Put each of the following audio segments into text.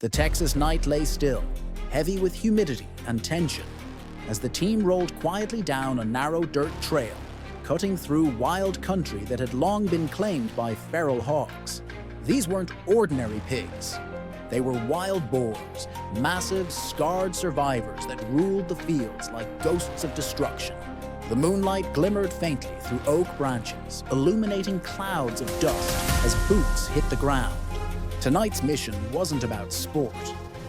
The Texas night lay still, heavy with humidity and tension, as the team rolled quietly down a narrow dirt trail, cutting through wild country that had long been claimed by feral hogs. These weren't ordinary pigs. They were wild boars, massive, scarred survivors that ruled the fields like ghosts of destruction. The moonlight glimmered faintly through oak branches, illuminating clouds of dust as boots hit the ground. Tonight's mission wasn't about sport.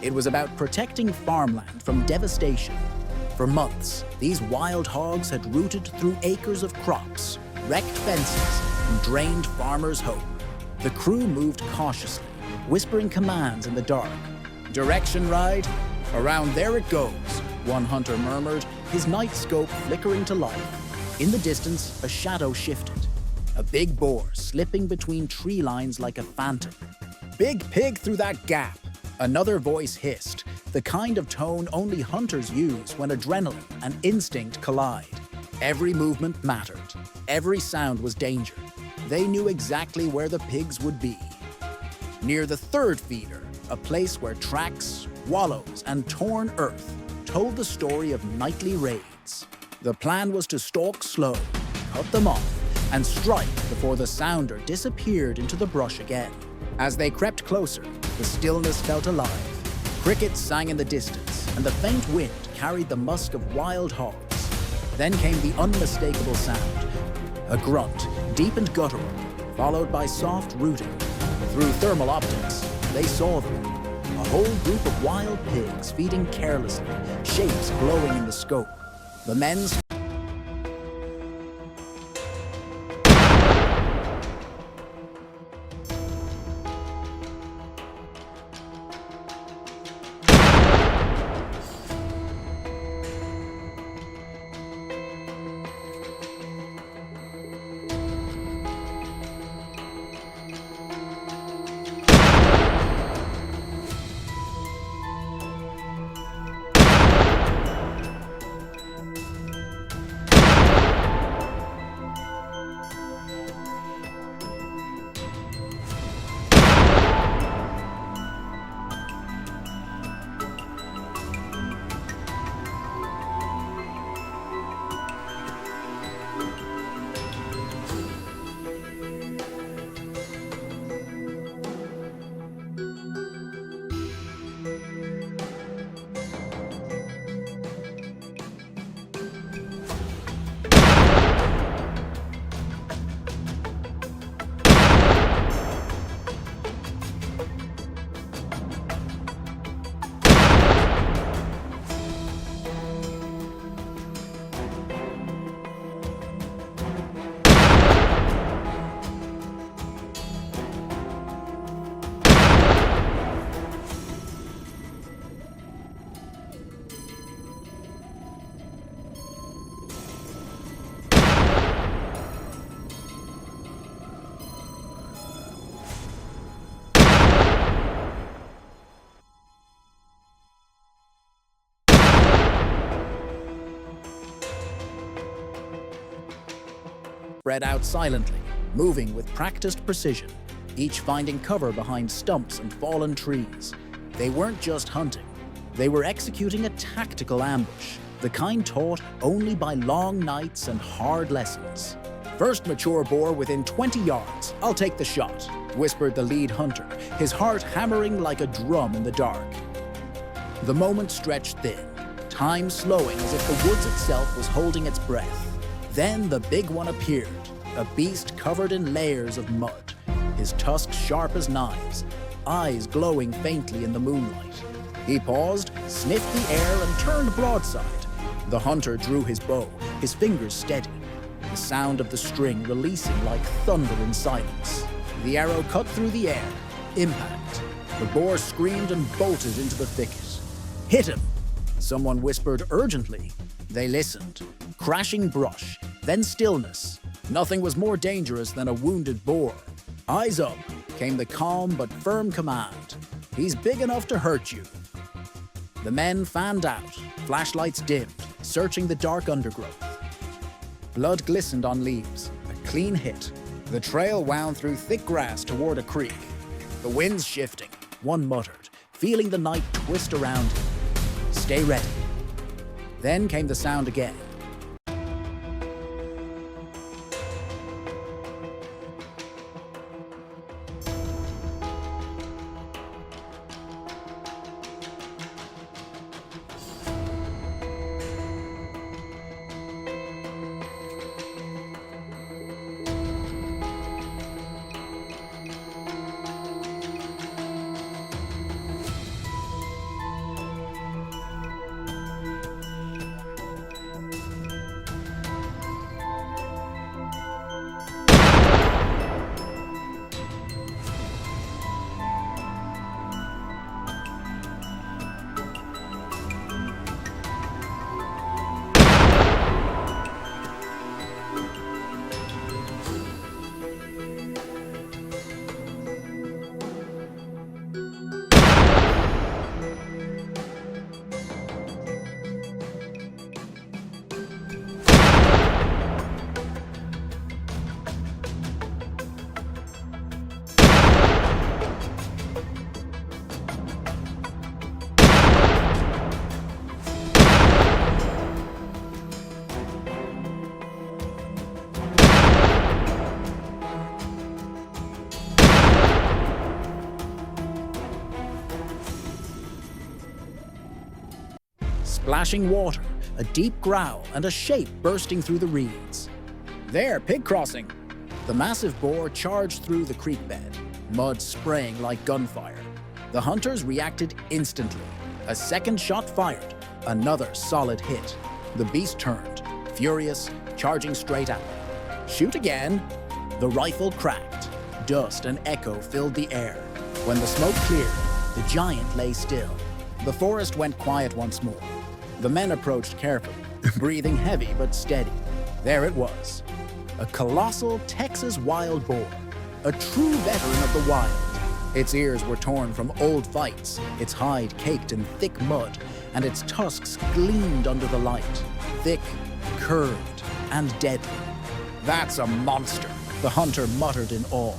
It was about protecting farmland from devastation. For months, these wild hogs had rooted through acres of crops, wrecked fences, and drained farmers' hope. The crew moved cautiously, whispering commands in the dark. "Direction right? Around there it goes," one hunter murmured, his night scope flickering to life. In the distance, a shadow shifted. A big boar slipping between tree lines like a phantom. "Big pig through that gap," another voice hissed, the kind of tone only hunters use when adrenaline and instinct collide. Every movement mattered. Every sound was danger. They knew exactly where the pigs would be. Near the third feeder, a place where tracks, wallows, and torn earth told the story of nightly raids. The plan was to stalk slow, cut them off, and strike before the sounder disappeared into the brush again. As they crept closer, the stillness felt alive. Crickets sang in the distance, and the faint wind carried the musk of wild hogs. Then came the unmistakable sound, a grunt, deep and guttural, followed by soft rooting. Through thermal optics, they saw them. A whole group of wild pigs feeding carelessly, shapes glowing in the scope. The men spread out silently, moving with practiced precision, each finding cover behind stumps and fallen trees. They weren't just hunting. They were executing a tactical ambush, the kind taught only by long nights and hard lessons. "First mature boar within 20 yards. I'll take the shot," whispered the lead hunter, his heart hammering like a drum in the dark. The moment stretched thin, time slowing as if the woods itself was holding its breath. Then the big one appeared, a beast covered in layers of mud, his tusks sharp as knives, eyes glowing faintly in the moonlight. He paused, sniffed the air, and turned broadside. The hunter drew his bow, his fingers steady, the sound of the string releasing like thunder in silence. The arrow cut through the air. Impact. The boar screamed and bolted into the thicket. "Hit him!" Someone whispered urgently. They listened. Crashing brush, then stillness. Nothing was more dangerous than a wounded boar. "Eyes up," came the calm but firm command. "He's big enough to hurt you." The men fanned out, flashlights dimmed, searching the dark undergrowth. Blood glistened on leaves, a clean hit. The trail wound through thick grass toward a creek. "The wind's shifting," one muttered, feeling the night twist around him. Stay ready. Then came the sound again. Splashing water, a deep growl, and a shape bursting through the reeds. There, pig crossing! The massive boar charged through the creek bed, mud spraying like gunfire. The hunters reacted instantly. A second shot fired, another solid hit. The beast turned, furious, charging straight at them. Shoot again! The rifle cracked. Dust and echo filled the air. When the smoke cleared, the giant lay still. The forest went quiet once more. The men approached carefully, breathing heavy but steady. There it was, a colossal Texas wild boar, a true veteran of the wild. Its ears were torn from old fights, its hide caked in thick mud, and its tusks gleamed under the light, thick, curved, and deadly. That's a monster, the hunter muttered in awe.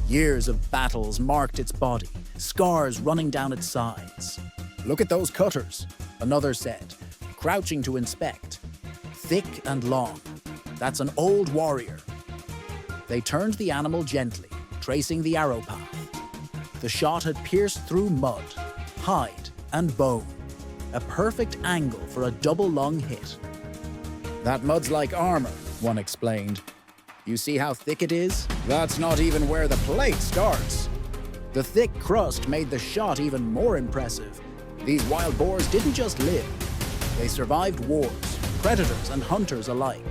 Years of battles marked its body, scars running down its sides. Look at those cutters, another said, crouching to inspect. Thick and long. That's an old warrior. They turned the animal gently, tracing the arrow path. The shot had pierced through mud, hide, and bone. A perfect angle for a double-lung hit. That mud's like armor, one explained. You see how thick it is? That's not even where the plate starts. The thick crust made the shot even more impressive. These wild boars didn't just live. They survived wars, predators and hunters alike.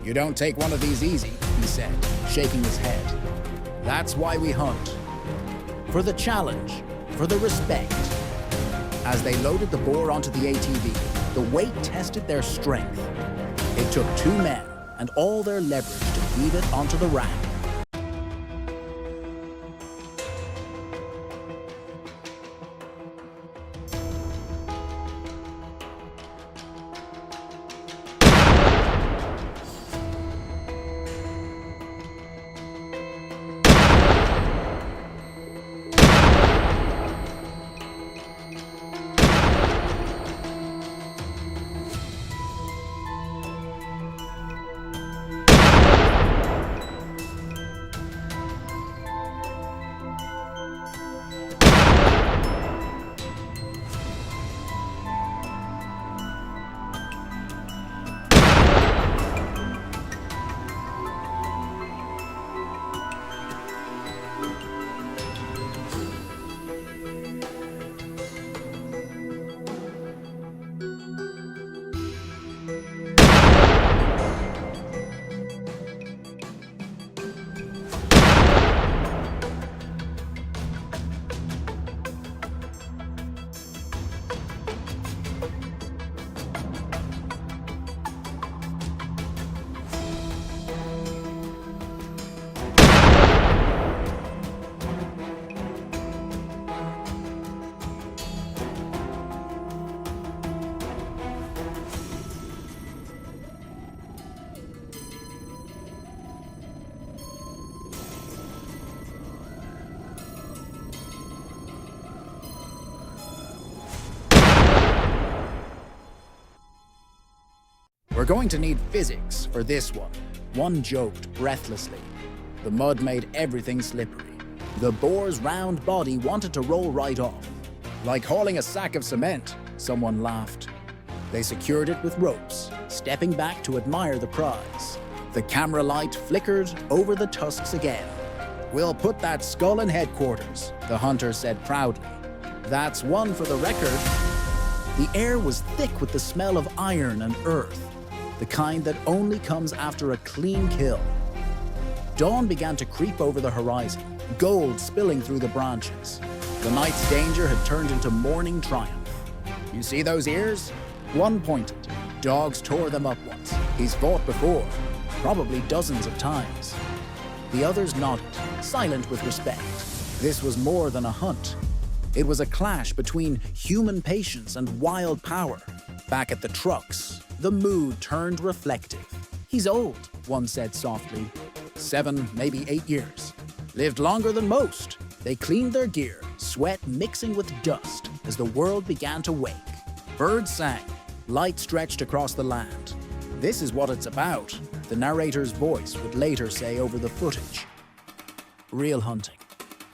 You don't take one of these easy, he said, shaking his head. That's why we hunt. For the challenge, for the respect. As they loaded the boar onto the ATV, the weight tested their strength. It took 2 men and all their leverage to heave it onto the rack. "We're going to need physics for this one joked breathlessly. The mud made everything slippery. The boar's round body wanted to roll right off. "Like hauling a sack of cement," someone laughed. They secured it with ropes, stepping back to admire the prize. The camera light flickered over the tusks again. "We'll put that skull in headquarters," the hunter said proudly. "That's one for the record." The air was thick with the smell of iron and earth, the kind that only comes after a clean kill. Dawn began to creep over the horizon, gold spilling through the branches. The night's danger had turned into morning triumph. "You see those ears?" One pointed. "Dogs tore them up once. He's fought before, probably dozens of times." The others nodded, silent with respect. This was more than a hunt. It was a clash between human patience and wild power. Back at the trucks, the mood turned reflective. "He's old," one said softly. 7, maybe 8 years. Lived longer than most." They cleaned their gear, sweat mixing with dust as the world began to wake. Birds sang. Light stretched across the land. "This is what it's about," the narrator's voice would later say over the footage. Real hunting,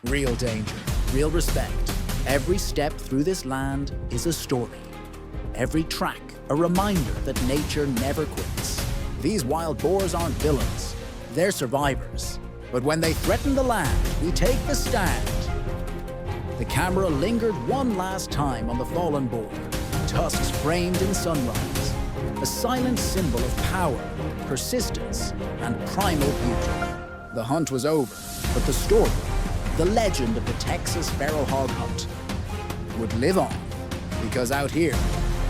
real danger, real respect. Every step through this land is a story. Every track, a reminder that nature never quits. These wild boars aren't villains, they're survivors. But when they threaten the land, we take the stand. The camera lingered one last time on the fallen boar, tusks framed in sunrise, a silent symbol of power, persistence, and primal beauty. The hunt was over, but the story, the legend of the Texas feral hog hunt, would live on. Because out here,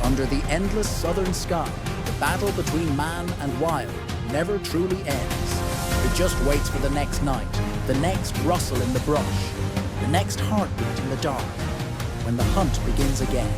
under the endless southern sky, the battle between man and wild never truly ends. It just waits for the next night, the next rustle in the brush, the next heartbeat in the dark, when the hunt begins again.